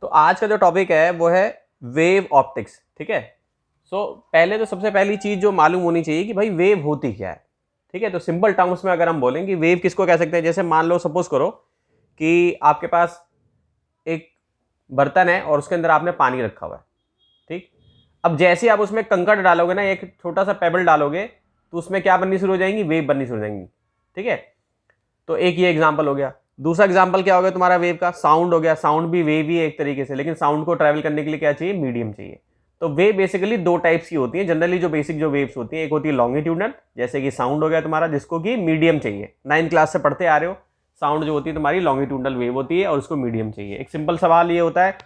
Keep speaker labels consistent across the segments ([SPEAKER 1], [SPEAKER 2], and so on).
[SPEAKER 1] तो आज का जो टॉपिक है वो है वेव ऑप्टिक्स। ठीक है। पहले तो सबसे पहली चीज जो मालूम होनी चाहिए कि भाई वेव होती क्या है। ठीक है। तो सिंपल टर्म्स में अगर हम बोलें कि वेव किसको कह सकते हैं, जैसे मान लो सपोज करो कि आपके पास एक बर्तन है और उसके अंदर आपने पानी रखा हुआ है। ठीक। अब जैसे आप उसमें कंकड़ डालोगे ना, एक छोटा सा पेबल डालोगे, तो उसमें क्या बननी शुरू हो जाएंगी, वेव बननी शुरू हो जाएंगी। ठीक है। तो एक ये एग्जांपल हो गया। दूसरा एग्जांपल क्या हो गया तुम्हारा वेव का, साउंड हो गया। साउंड भी वेव ही है एक तरीके से, लेकिन साउंड को ट्रैवल करने के लिए क्या चाहिए, मीडियम चाहिए। तो वेव बेसिकली दो टाइप्स की होती है जनरली, जो बेसिक जो वेव्स होती है, एक होती है लॉन्गिट्यूडनल, जैसे कि साउंड हो गया तुम्हारा, जिसको कि मीडियम चाहिए। 9th क्लास से पढ़ते आ रहे हो, साउंड जो होती है तुम्हारी लॉन्गिट्यूडनल वेव होती है और उसको मीडियम चाहिए। एक सिंपल सवाल ये होता है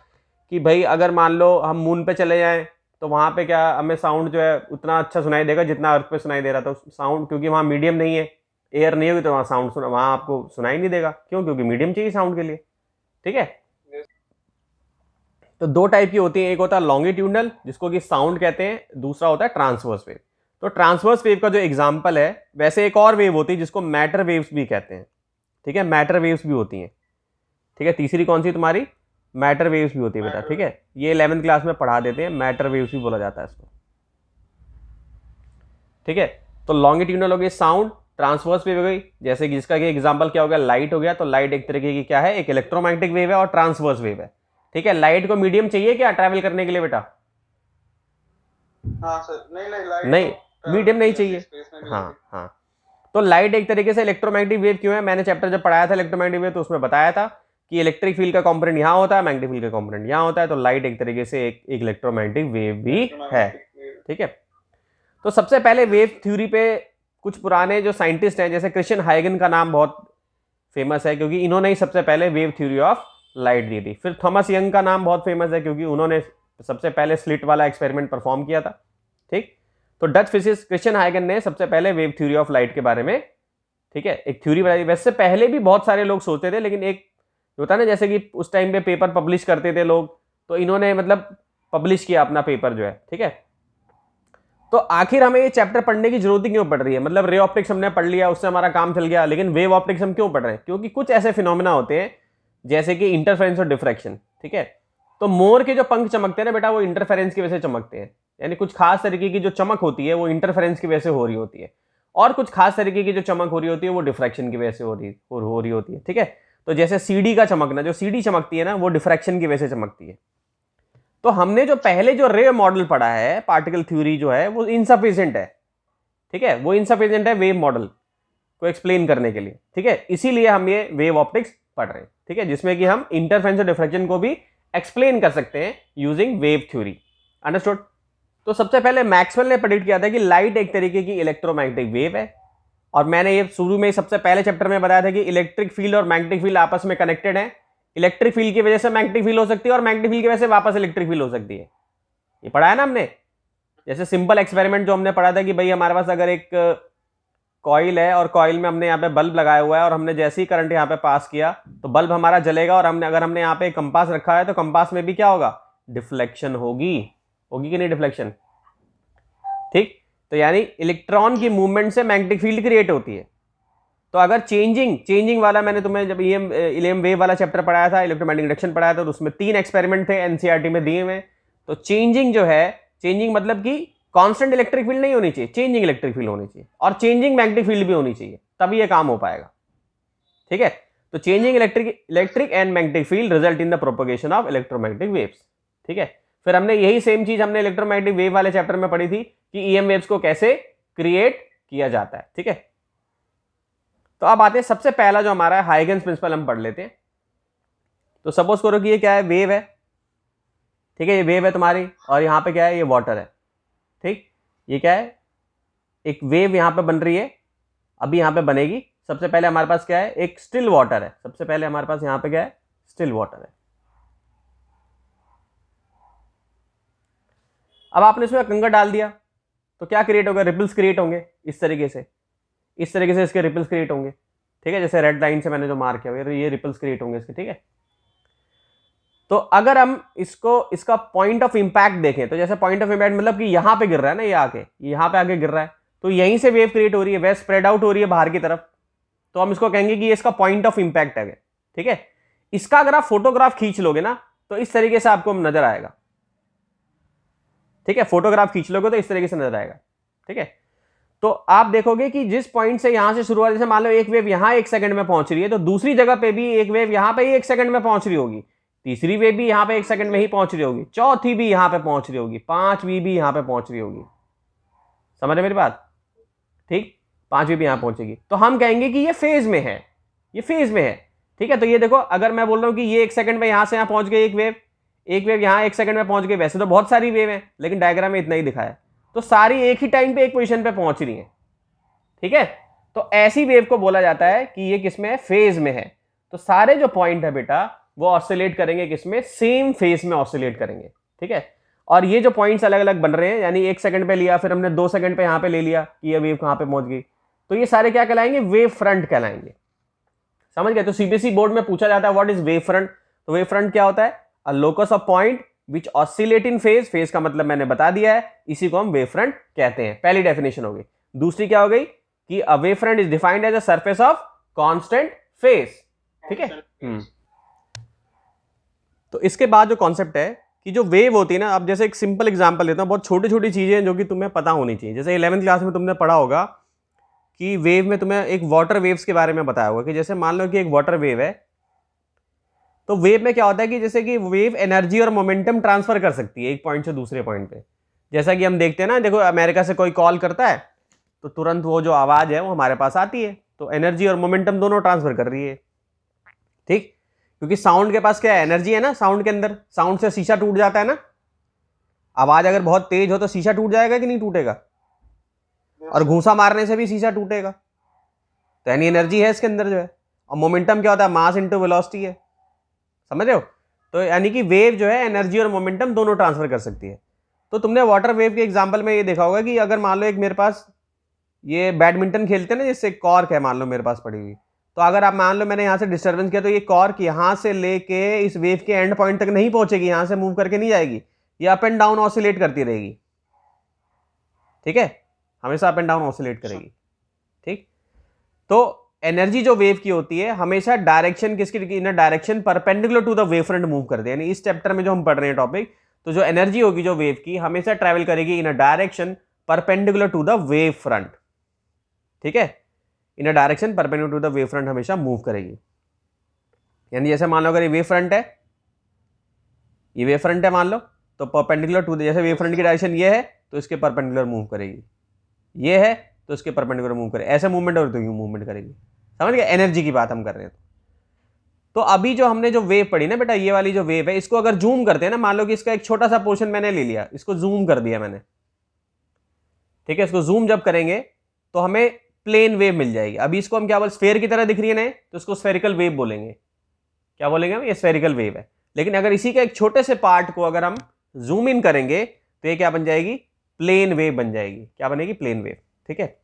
[SPEAKER 1] कि भाई अगर मान लो हम मून पे चले जाएं तो वहां पे क्या हमें साउंड जो है उतना अच्छा सुनाई देगा जितना अर्थ पे सुनाई दे रहा था साउंड, क्योंकि वहां मीडियम नहीं है, एयर नहीं होगी, तो वहां साउंड सुना, वहां आपको सुनाई नहीं देगा। क्यों? क्योंकि मीडियम चाहिए साउंड के लिए। ठीक है। तो दो टाइप की होती है, एक होता है लॉन्गिट्यूडनल जिसको कि साउंड कहते हैं, दूसरा होता है ट्रांसवर्स वेव। तो ट्रांसवर्स वेव का जो एग्जांपल है, वैसे एक और वेव होती है जिसको मैटर वेव्स भी कहते हैं। ठीक है। मैटर वेव्स भी होती हैं। ठीक है। तीसरी कौन सी तुम्हारी, मैटर वेव्स भी होती है बेटा। ठीक है। ये 11th क्लास में पढ़ा देते हैं, मैटर वेव्स भी बोला जाता है इसको। ठीक है। तो लॉन्गिट्यूडनल हो गई साउंड, ट्रांसवर्स वेव हो गई, जैसे कि जिसका कि एग्जांपल क्या हो गया, लाइट हो गया। तो लाइट एक तरीके की क्या है, एक इलेक्ट्रोमैग्नेटिक वेव है और ट्रांसवर्स वेव है। ठीक है। लाइट को मीडियम चाहिए क्या ट्रैवल करने के लिए बेटा?
[SPEAKER 2] हाँ सर, नहीं लाइट
[SPEAKER 1] नहीं,
[SPEAKER 2] तो
[SPEAKER 1] मीडियम नहीं चाहिए। हाँ हाँ। तो लाइट एक तरीके से इलेक्ट्रोमैग्नेटिक वेव क्यों है, मैंने चैप्टर जब पढ़ाया था इलेक्ट्रोमैग्नेटिक वेव तो उसमें बताया था कि इलेक्ट्रिक फील्ड का कंपोनेंट यहाँ होता है, मैग्नेटिक फील्ड का कंपोनेंट यहाँ होता है। तो लाइट एक तरीके से एक इलेक्ट्रोमैग्नेटिक वेव भी है। ठीक है। तो सबसे पहले वेव थ्योरी पे कुछ पुराने जो साइंटिस्ट हैं, जैसे क्रिश्चियन हाइगन का नाम बहुत फेमस है क्योंकि इन्होंने ही सबसे पहले वेव थ्योरी ऑफ लाइट दी थी। फिर थॉमस यंग का नाम बहुत फेमस है क्योंकि उन्होंने सबसे पहले स्लिट वाला एक्सपेरिमेंट परफॉर्म किया था। ठीक। तो डच फिजिसिस्ट क्रिश्चियन हाइगन ने सबसे पहले वेव थ्योरी ऑफ लाइट के बारे में, ठीक है, एक थ्योरी बनाई। वैसे पहले भी बहुत सारे लोग सोचते थे, लेकिन एक होता है ना, जैसे कि उस टाइम पे पेपर पब्लिश करते थे लोग, तो इन्होंने मतलब पब्लिश किया अपना पेपर जो है। ठीक है। तो आखिर हमें ये चैप्टर पढ़ने की जरूरत ही क्यों पड़ रही है, मतलब रे ऑप्टिक्स हमने पढ़ लिया, उससे हमारा काम चल गया, लेकिन वेव ऑप्टिक्स हम क्यों पढ़ रहे हैं? क्योंकि कुछ ऐसे फिनोमेना होते हैं जैसे कि इंटरफेरेंस और डिफ्रैक्शन। ठीक है। तो मोर के जो पंख चमकते हैं ना बेटा, वो इंटरफेरेंस की वजह से चमकते हैं, यानी कुछ खास तरीके की जो चमक होती है वो इंटरफेरेंस की वजह से हो रही होती है, और कुछ खास तरीके की जो चमक हो रही होती है वो डिफ्रैक्शन की वजह से हो रही होती है। ठीक है। तो जैसे सीडी का चमकना, जो सीडी चमकती है ना, वो डिफ्रैक्शन की वजह से चमकती है। तो हमने जो पहले जो रे मॉडल पढ़ा है, पार्टिकल थ्योरी जो है, वो इनसफिशिएंट है। ठीक है। वो इनसफिशिएंट है वेव मॉडल को एक्सप्लेन करने के लिए। ठीक है। इसीलिए हम ये वेव ऑप्टिक्स पढ़ रहे हैं। ठीक है। जिसमें कि हम इंटरफेरेंस और डिफ्रैक्शन को भी एक्सप्लेन कर सकते हैं यूजिंग वेव थ्योरी। अंडरस्टूड? तो सबसे पहले मैक्सवेल ने प्रेडिक्ट किया था कि लाइट एक तरीके की इलेक्ट्रोमैग्नेटिक वेव है, और मैंने ये शुरू में सबसे पहले चैप्टर में बताया था कि इलेक्ट्रिक फील्ड और मैग्नेटिक फील्ड आपस में कनेक्टेड है। इलेक्ट्रिक फील्ड की वजह से मैग्नेटिक फील्ड हो सकती है और मैग्नेटिक फील्ड की वजह से वापस इलेक्ट्रिक फील्ड हो सकती है। ये पढ़ा है ना हमने। जैसे सिंपल एक्सपेरिमेंट जो हमने पढ़ा था कि भाई हमारे पास अगर एक कॉइल है और कॉइल में हमने यहाँ पे बल्ब लगाया हुआ है, और हमने जैसे ही करंट यहाँ पे पास किया तो बल्ब हमारा जलेगा, और अगर हमने यहाँ पे कंपास रखा है तो कंपास में भी क्या होगा, डिफ्लेक्शन होगी। होगी कि नहीं डिफ्लेक्शन? ठीक। तो यानी इलेक्ट्रॉन की मूवमेंट से मैग्नेटिक फील्ड क्रिएट होती है। तो अगर चेंजिंग वाला, मैंने तुम्हें जब इलेम वेव वाला चैप्टर पढ़ाया था, इलेक्ट्रोमैग्नेटिक इंडक्शन पढ़ाया था, तो उसमें 3 एक्सपेरिमेंट थे एनसीईआरटी में दिए हुए। तो चेंजिंग जो है, चेंजिंग मतलब कि कांस्टेंट इलेक्ट्रिक फील्ड नहीं होनी चाहिए, चेंजिंग इलेक्ट्रिक फील्ड होनी चाहिए, और चेंजिंग मैग्नेटिक फील्ड भी होनी चाहिए, तभी ये काम हो पाएगा। ठीक है। तो changing electric and magnetic field result in the propagation of electromagnetic waves. ठीक है। फिर हमने यही सेम चीज हमने इलेक्ट्रोमैग्नेटिक वेव वाले चैप्टर में पढ़ी थी कि ईएम वेव्स को कैसे क्रिएट किया जाता है। ठीक है। तो अब आते हैं सबसे पहला जो हमारा हाइगन्स प्रिंसिपल, हम पढ़ लेते हैं। तो सपोज करो कि ये क्या है, वेव है। ठीक है। ये वेव है तुम्हारी, और यहां पे क्या है, ये वाटर है। ठीक। ये क्या है, एक वेव यहां पे बन रही है, अभी यहां पे बनेगी। सबसे पहले हमारे पास क्या है, एक स्टिल वाटर है। सबसे पहले हमारे पास यहां पे क्या है, स्टिल वाटर है। अब आपने इसमें कंकड़ डाल दिया तो क्या क्रिएट होगा, रिपल्स क्रिएट होंगे इस तरीके से, इस तरीके से इसके रिपल्स क्रिएट होंगे। ठीक है। जैसे रेड लाइन से मैंने जो मार्क किया हुआ है, ये रिपल्स क्रिएट होंगे इसके। ठीक है। तो अगर हम इसका पॉइंट ऑफ इंपैक्ट देखें, तो जैसे पॉइंट ऑफ इंपैक्ट मतलब कि यहां पे गिर रहा है ना, ये आके यहां पे आके गिर रहा है, तो यहीं से वेव क्रिएट हो रही है, वेव स्प्रेड आउट हो रही है बाहर की तरफ, तो हम इसको कहेंगे कि ये इसका पॉइंट ऑफ इंपैक्ट है। ठीक है। इसका अगर आप फोटोग्राफ खींच लोगे ना, तो इस तरीके से आपको नजर आएगा, ठीक है। फोटोग्राफ खींच लोगे तो इस तरीके से नजर आएगा, ठीक है। तो आप देखोगे कि जिस पॉइंट से यहां से शुरू हुआ, जैसे मान लो एक वेव यहां 1 सेकंड में पहुंच रही है, तो दूसरी जगह पे भी एक वेव यहां पे ही 1 सेकंड में पहुंच रही होगी, तीसरी वेव भी यहां पे 1 सेकंड में ही पहुंच रही होगी, चौथी भी यहां पे पहुंच रही होगी, पांचवी भी यहां पे पहुंच रही होगी। समझ रहे मेरी बात? ठीक, पांचवी भी यहां पहुंचेगी, तो हम कहेंगे कि ये फेज में है, ये फेज में है, ठीक है। तो ये देखो, अगर मैं बोल रहा हूं कि ये 1 सेकंड में यहां से यहां पहुंच गई एक वेव यहां 1 सेकंड में पहुंच गई, वैसे तो बहुत सारी वेव है, लेकिन डायग्राम में इतना ही दिखाया, तो सारी एक ही टाइम पे एक पोजीशन पे पहुंच रही है, ठीक है। तो ऐसी वेव को बोला जाता है कि ये किसमें है, फेज में है। तो सारे जो पॉइंट है बेटा वो ऑसिलेट करेंगे किसमें, सेम फेज में ऑसिलेट करेंगे, ठीक है। और ये जो पॉइंट्स अलग अलग बन रहे हैं, यानी 1 सेकंड पे लिया, फिर हमने 2 सेकंड पे यहां पे ले लिया कि ये वेव कहां पे पहुंच गई, तो ये सारे क्या कहलाएंगे, वेव फ्रंट कहलाएंगे। समझ गए? तो सीबीएसई बोर्ड में पूछा जाता है व्हाट इज वेव फ्रंट। तो वेव फ्रंट क्या होता है, अ locus of point which oscillate in phase, phase का मतलब मैंने बता दिया है, इसी को हम वेव फ्रंट कहते हैं। पहली डेफिनेशन हो गई। दूसरी क्या हो गई कि a wave front is defined as a surface of constant phase, ठीक है। तो इसके बाद जो कॉन्सेप्ट है कि जो वेव होती है ना, अब जैसे एक सिंपल एग्जांपल लेता हूं, बहुत छोटी छोटी चीजें हैं जो कि तुम्हें पता होनी चाहिए। जैसे 11वीं क्लास में तुमने पढ़ा होगा कि वेव में तुम्हें एक वाटर वेव्स के बारे में बताया होगा कि जैसे मान लो कि एक वाटर वेव है, तो वेव में क्या होता है कि जैसे कि वेव एनर्जी और मोमेंटम ट्रांसफर कर सकती है एक पॉइंट से दूसरे पॉइंट पे। जैसा कि हम देखते हैं ना, देखो अमेरिका से कोई कॉल करता है तो तुरंत वो जो आवाज है वो हमारे पास आती है, तो एनर्जी और मोमेंटम दोनों ट्रांसफर कर रही है, ठीक। क्योंकि साउंड के पास क्या है, एनर्जी है ना, साउंड के अंदर, साउंड से शीशा टूट जाता है ना, आवाज अगर बहुत तेज हो तो शीशा टूट जाएगा कि नहीं टूटेगा, और घूंसा मारने से भी शीशा टूटेगा, तो यानी एनर्जी है इसके अंदर जो है। और मोमेंटम क्या होता है, मास इंटू वेलोसिटी है, समझ रहे हो। तो यानी कि वेव जो है एनर्जी और मोमेंटम दोनों ट्रांसफर कर सकती है। तो तुमने वाटर वेव के एग्जांपल में ये देखा होगा कि अगर मान लो एक मेरे पास ये बैडमिंटन खेलते हैं ना, जिससे कॉर्क है मान लो मेरे पास पड़ी हुई, तो अगर आप मान लो मैंने यहाँ से डिस्टर्बेंस किया तो ये कॉर्क यहाँ से लेके इस वेव के एंड पॉइंट तक नहीं पहुंचेगी, यहाँ से मूव करके नहीं जाएगी, ये अप एंड डाउन ऑसिलेट करती रहेगी, ठीक है, हमेशा अप एंड डाउन ऑसिलेट करेगी, ठीक। तो एनर्जी जो वेव की होती है हमेशा डायरेक्शन किसकी, in direction perpendicular to the wave front move करती है। यानी इस चैप्टर में जो हम पढ़ रहे हैं टॉपिक, तो जो एनर्जी होगी जो वेव की हमेशा ट्रैवल करेगी in a direction perpendicular to the wave front, ठीक है, in a direction perpendicular to the wave front हमेशा मूव करेगी। यानी जैसे मान लो अगर ये वेव फ्रंट है, ये वेव फ्रंट है मान लो, तो परपेंडिकुलर टू, जैसे वेव फ्रंट की डायरेक्शन ये है तो इसके परपेंडिकुलर मूव करेगी, ये है तो इसके परपेंडिकुलर मूव करेगी, ऐसे मूवमेंट और तो यूं मूवमेंट करेगी। समझ गए? एनर्जी की बात हम कर रहे हैं। तो अभी जो हमने जो वेव पढ़ी ना बेटा, ये वाली जो वेव है, इसको अगर जूम करते हैं ना, मान लो कि इसका एक छोटा सा पोर्शन मैंने ले लिया, इसको जूम कर दिया मैंने, ठीक है, इसको जूम जब करेंगे तो हमें प्लेन वेव मिल जाएगी। अभी इसको हम क्या बोल, स्फेयर की तरह दिख रही है ना, तो इसको स्फेरिकल वेव बोलेंगे। क्या बोलेंगे हम, ये स्फेरिकल वेव है। लेकिन अगर इसी के एक छोटे से पार्ट को अगर हम जूम इन करेंगे तो ये क्या बन जाएगी, प्लेन वेव बन जाएगी। क्या बनेगी, प्लेन वेव, ठीक है।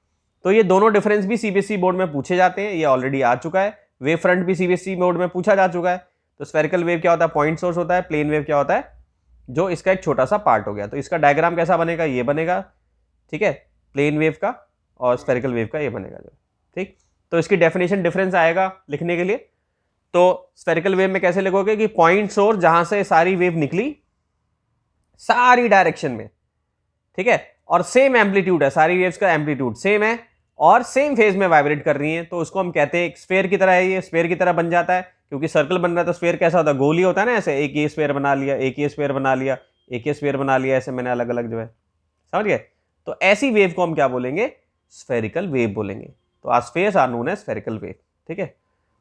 [SPEAKER 1] तो ये दोनों डिफरेंस भी सीबीएसई बोर्ड में पूछे जाते हैं, ये ऑलरेडी आ चुका है। वेव फ्रंट भी सीबीएसई बोर्ड में पूछा जा चुका है। तो स्फेरिकल वेव क्या होता है, पॉइंट सोर्स होता है। प्लेन वेव क्या होता है, जो इसका एक छोटा सा पार्ट हो गया। तो इसका डायग्राम कैसा बनेगा, ये बनेगा, ठीक है, प्लेन वेव का, और स्फेरिकल वेव का ये बनेगा जो, ठीक। तो इसकी डेफिनेशन डिफरेंस आएगा लिखने के लिए। तो स्फेरिकल वेव में कैसे लिखोगे कि पॉइंट सोर्स जहां से सारी वेव निकली, सारी डायरेक्शन में, ठीक है, और सेम एम्पलीट्यूड है, सारी वेव्स का एम्पलीट्यूड सेम है और सेम फेज में वाइब्रेट कर रही हैं, तो उसको हम कहते हैं स्फेयर की तरह है। ये स्फेयर की तरह बन जाता है, क्योंकि सर्कल बन रहा है तो स्फेयर कैसा होता है, गोली होता है ना, ऐसे एक ये स्फेयर बना लिया, एक ये स्फेयर बना लिया, एक ये स्फेयर बना लिया, ऐसे मैंने अलग अलग जो है, समझ गए। तो ऐसी वेव को हम क्या बोलेंगे, स्फेरिकल वेव बोलेंगे। तो आज spheres are known as spherical wave, ठीक है।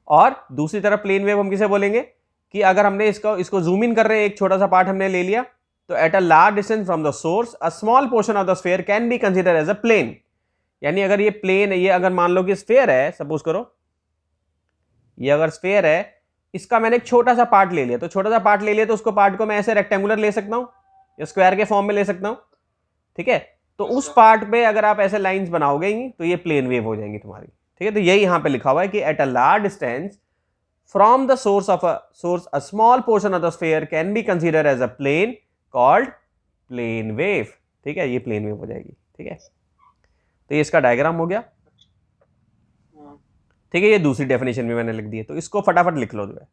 [SPEAKER 1] और दूसरी तरफ प्लेन वेव हम किसे बोलेंगे, कि अगर हमने इसको जूम इन कर रहे हैं, एक छोटा सा पार्ट हमने ले लिया, तो at a large distance from the source a small portion of the sphere can be consider as a plane. यानी अगर ये प्लेन है, ये अगर मान लो कि स्फेयर है, सपोज करो ये अगर स्फेयर है, इसका मैंने एक छोटा सा पार्ट ले लिया, तो छोटा सा पार्ट ले लिया तो उसको पार्ट को मैं ऐसे रेक्टेंगुलर ले सकता हूं या स्क्वायर के फॉर्म में ले सकता हूं, ठीक है। तो उस पार्ट पे अगर आप ऐसे लाइंस बनाओगे ही तो ये प्लेन वेव हो जाएंगी तुम्हारी, ठीक है। तो यही यहां पे लिखा हुआ है कि eight a large distance from the source a small portion of the sphere can be considered as a plane called plane wave, ठीक है, ये plane wave हो जाएगी, ठीक है। तो ये इसका डायग्राम हो गया, ठीक है। ये दूसरी डेफिनेशन भी मैंने लिख दी है, तो इसको फटाफट लिख लो जो है।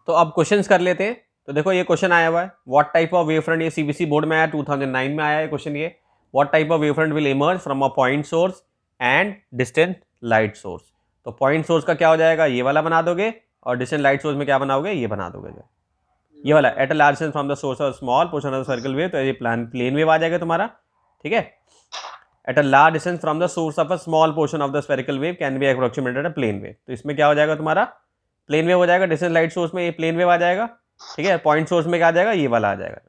[SPEAKER 1] तो अब क्वेश्चंस कर लेते हैं। तो देखो ये क्वेश्चन आया हुआ है, what type of wave front, ये सीबीसी बोर्ड में आया 2009 में आया है क्वेश्चन ये, what type of wave front will emerge from a point source and distant light source. तो पॉइंट सोर्स का क्या हो जाएगा, ये वाला बना दोगे, और डिस्टेंट लाइट सोर्स में क्या बनाओगे, ये बना दोगे जो ये वाला, at a large distance from the source of small portion of circle wave, तो ये प्लेन वेव आ जाएगा तुम्हारा, ठीक है। At a large distance from the source of a small portion of the spherical wave can be approximated a plane wave. तो इसमें क्या हो जाएगा तुम्हारा, प्लेन वेव हो जाएगा, डिस्टेंट लाइट सोर्स में ये प्लेन वेव आ जाएगा, ठीक है। पॉइंट सोर्स में क्या आ जाएगा, ये वाला आ जाएगा,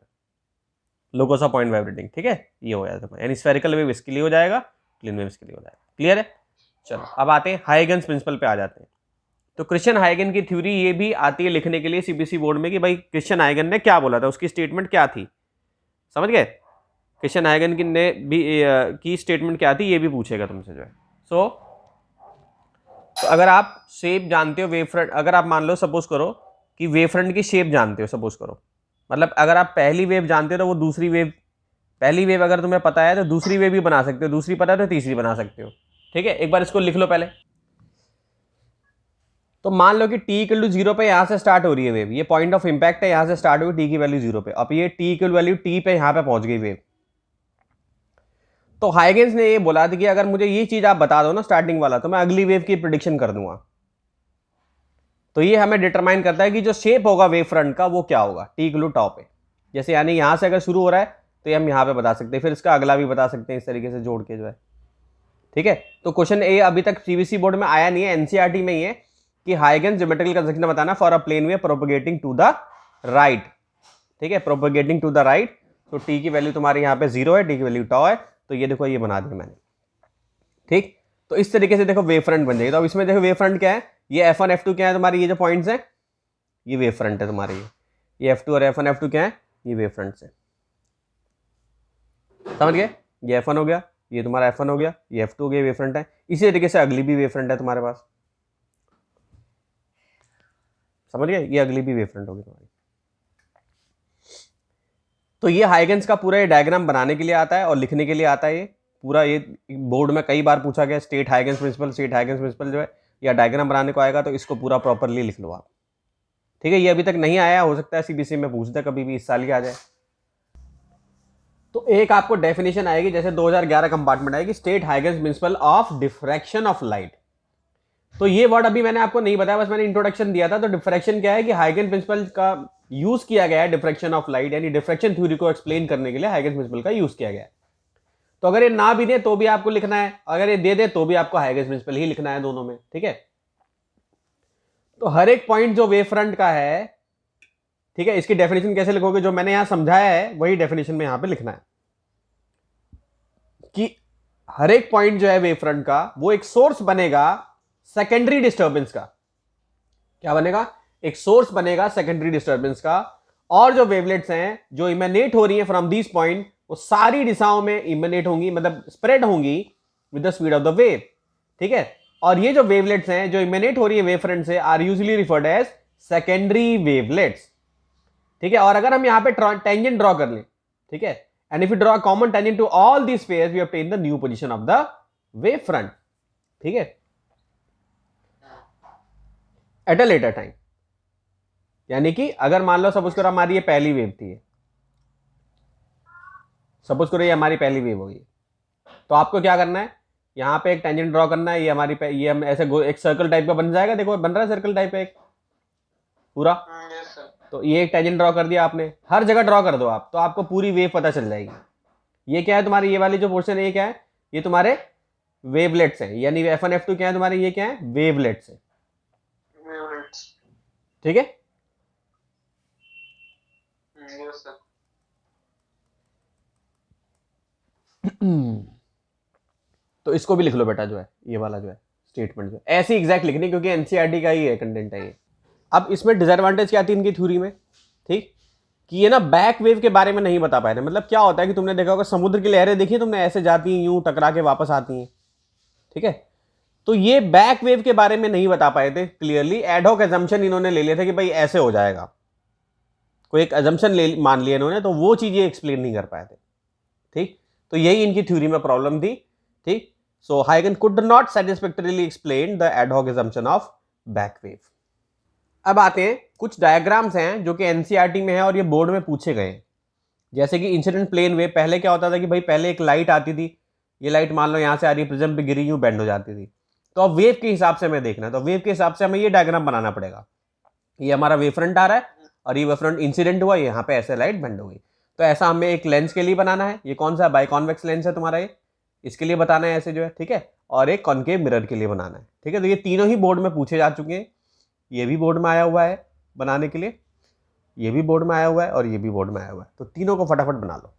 [SPEAKER 1] लोकस ऑफ पॉइंट वाइब्रेटिंग, ठीक है, ये हो जाएगा तुम्हारा, यानी स्फेरिकल वेव इसके लिए हो जाएगा, प्लेन वेव इसके लिए हो जाएगा। क्लियर है। चलो अब आते हैं हाइगन्स प्रिंसिपल पे आ जाते हैं। तो क्रिश्चियन हाइगन की थ्योरी ये भी आती है लिखने के लिए सीबीसी बोर्ड में कि भाई क्रिश्चियन हाइगन ने क्या बोला था, उसकी स्टेटमेंट क्या थी, समझ गए। क्रिश्चियन हाइगन की ने भी की स्टेटमेंट क्या थी, ये भी पूछेगा तुमसे जो है। तो अगर आप शेप जानते हो वेव फ्रंट, अगर आप मान लो सपोज करो कि वेव फ्रंट की शेप जानते हो, सपोज करो, मतलब अगर आप पहली वेव जानते हो तो वो दूसरी वेव, पहली वेव अगर तुम्हें पता है तो दूसरी वेव भी बना सकते हो, दूसरी पता है तो तीसरी बना सकते हो, ठीक है। एक बार इसको लिख लो पहले। तो मान लो कि t इक्वल टू 0 पे यहां से स्टार्ट हो रही है वेव, ये पॉइंट ऑफ इंपैक्ट है, यहां से स्टार्ट हुई t की वैल्यू 0 पे, अब ये t इक्वल वैल्यू t पे यहां पे पहुंच गई वेव। तो हाइगेंस ने ये बोला था कि अगर मुझे ये चीज आप बता दो ना स्टार्टिंग वाला, तो मैं अगली वेव की प्रिडिक्शन कर दूंगा। तो ये हमें डिटरमाइन करता है कि जो शेप होगा वेव फ्रंट का वो क्या होगा, t इक्वल टू टॉप पे, जैसे यानी यहां से अगर शुरू हो रहा है तो ये हम यहां पे बता सकते हैं, फिर इसका अगला भी बता सकते हैं इस तरीके से जोड़ के जो है, ठीक है। तो क्वेश्चन ए अभी तक सीबीसी बोर्ड में आया नहीं है, एनसीईआरटी में ही है कि हाइगेंस ज्योमेट्रिकल कंस्ट्रक्शन बताना for a plane wave propagating to the right, ठीक है, प्रोपगेटिंग टू द राइट। तो टी की वैल्यू तुम्हारी यहाँ पे 0 है, टी की वैल्यू टॉ है, तो ये देखो ये बना दिया मैंने, ठीक। तो इस तरीके से देखो वेव फ्रंट बन जाएगी। तो अब इसमें देखो वेव फ्रंट क्या है, ये F1 F2 क्या है तुम्हारी, ये जो पॉइंट्स हैं ये वेव फ्रंट है तुम्हारे, ये F2 और F1 F2 क्या है, ये वेव फ्रंट है, समझ गए। ये F1 हो गया, ये तुम्हारा F1 हो गया, ये F2 हो गया, वेव फ्रंट है। इसी तरीके से अगली भी वेव फ्रंट है तुम्हारे पास, समझ गए, ये अगली भी वेव फ्रंट होगी तुम्हारी। तो ये हाइगेंस का पूरा ये डायग्राम बनाने के लिए आता है और लिखने के लिए आता है, ये पूरा ये बोर्ड में कई बार पूछा गया, स्टेट हाइगेंस प्रिंसिपल जो है, या डायग्राम बनाने को आएगा तो इसको पूरा प्रॉपरली लिख लो आप, ठीक है। ये अभी तक नहीं आया, हो सकता है सीबीसी में पूछता कभी भी इस साल ही आ जाए। तो एक आपको डेफिनेशन आएगी, जैसे 2011 कंपार्टमेंट आएगी, state Huygens principle of diffraction of light. तो ये वर्ड अभी मैंने आपको नहीं बताया, बस मैंने इंट्रोडक्शन दिया था। तो डिफ्रैक्शन क्या है कि हाइगेंस प्रिंसिपल का यूज किया गया है डिफ्रैक्शन ऑफ लाइट, यानी डिफ्रैक्शन थ्योरी को एक्सप्लेन करने के लिए हाइगेंस प्रिंसिपल का यूज किया गया है। तो अगर ये ना भी दे तो भी आपको लिखना है, अगर ये दे दे तो भी आपको हाइगेंस प्रिंसिपल ही लिखना है दोनों में, ठीक है। तो हर एक पॉइंट जो वेव फ्रंट का है, ठीक है, इसकी डेफिनेशन कैसे लिखोगे, जो मैंने यहां समझाया है वही डेफिनेशन में यहां पे लिखना है कि हर एक पॉइंट जो है वेव फ्रंट का वो एक सोर्स बनेगा सेकेंडरी डिस्टर्बेंस का। क्या बनेगा, एक सोर्स बनेगा सेकेंडरी डिस्टर्बेंस का, और जो वेवलेट्स हैं जो इमेनेट हो रही हैं फ्रॉम दिस पॉइंट, वो सारी दिशाओं में इमेनेट होंगी, मतलब स्प्रेड होंगी with the speed of the wave, ठीक है। और ये जो वेवलेट्स हैं जो इमेनेट हो रही है वेव फ्रंट से are usually referred as secondary wavelets, ठीक है। और अगर हम यहां पे टेंजेंट ड्रॉ कर लें, ठीक है, and if you draw common tangent to all these spheres we obtain the new position of the wave front, ठीक है, एट अ लेटर टाइम। यानी कि अगर मान लो सपोज करो हमारी ये पहली वेव थी, सपोज करो ये हमारी पहली वेव होगी, तो आपको क्या करना है, यहां पे एक टेंजेंट ड्रॉ करना है, ये हमारी ये हम ऐसे एक सर्कल टाइप का बन जाएगा, देखो बन रहा है सर्कल टाइप एक पूरा। तो ये एक टेंजेंट ड्रॉ कर दिया आपने, हर जगह ड्रॉ कर दो आप, तो आपको पूरी वेव पता चल जाएगी। ये क्या है तुम्हारी, ये वाली जो पोर्शन है ये क्या है, ये तुम्हारे वेवलेट्स हैं, यानी F1 F2 क्या है तुम्हारे, ये क्या है, वेवलेट्स है, ठीक है। तो इसको भी लिख लो बेटा, जो है ये वाला जो है स्टेटमेंट, जो ऐसी एग्जैक्ट लिखनी, क्योंकि एनसीईआरटी का ही है कंटेंट है ये। अब इसमें डिसएडवांटेज क्या थी इनकी थ्योरी में, ठीक, कि ये ना बैक वेव के बारे में नहीं बता पाए थे। मतलब क्या होता है कि तुमने देखा होगा समुद्र की लहरें देखी तुमने, ऐसे जाती हैं यूं टकरा के वापस आती हैं, ठीक है। तो ये बैक वेव के बारे में नहीं बता पाए थे क्लियरली, एडहॉक अजम्पशन इन्होंने ले लिया था कि भाई ऐसे हो जाएगा, कोई एक अजम्पशन मान लिया इन्होंने, तो वो चीज ये एक्सप्लेन नहीं कर पाए थे, ठीक। तो यही इनकी थ्योरी में प्रॉब्लम थी, ठीक। सो हाइगन could not satisfactorily explain the ad hoc assumption of back wave. अब आते हैं कुछ डायग्राम्स हैं जो कि एनसीईआरटी में है और ये बोर्ड में पूछे गए हैं। जैसे कि इंसिडेंट प्लेन वेव, पहले क्या होता था कि भाई पहले एक लाइट आती थी, ये लाइट मान लो यहाँ से आ रही है, प्रिज्म पे गिरी, यूं बेंड हो जाती थी। तो अब वेव के हिसाब से हमें देखना है, तो वेव के हिसाब से हमें ये डायग्राम बनाना पड़ेगा। ये हमारा वेव फ्रंट आ रहा है और ये वेव फ्रंट इंसिडेंट हुआ, यहाँ पे ऐसे लाइट बेंड हो गई। तो ऐसा हमें एक लेंस के लिए बनाना है। ये कौन सा बाइकॉन्वेक्स लेंस है तुम्हारा, ये इसके लिए बताना है ऐसे जो है, ठीक है। और एक कॉनकेव मिरर के लिए बनाना है, ठीक है। तो ये तीनों ही बोर्ड में पूछे जा चुके हैं। ये भी बोर्ड में आया हुआ है बनाने के लिए, ये भी बोर्ड में आया हुआ है और ये भी बोर्ड में आया हुआ है। तो तीनों को फटाफट बना लो।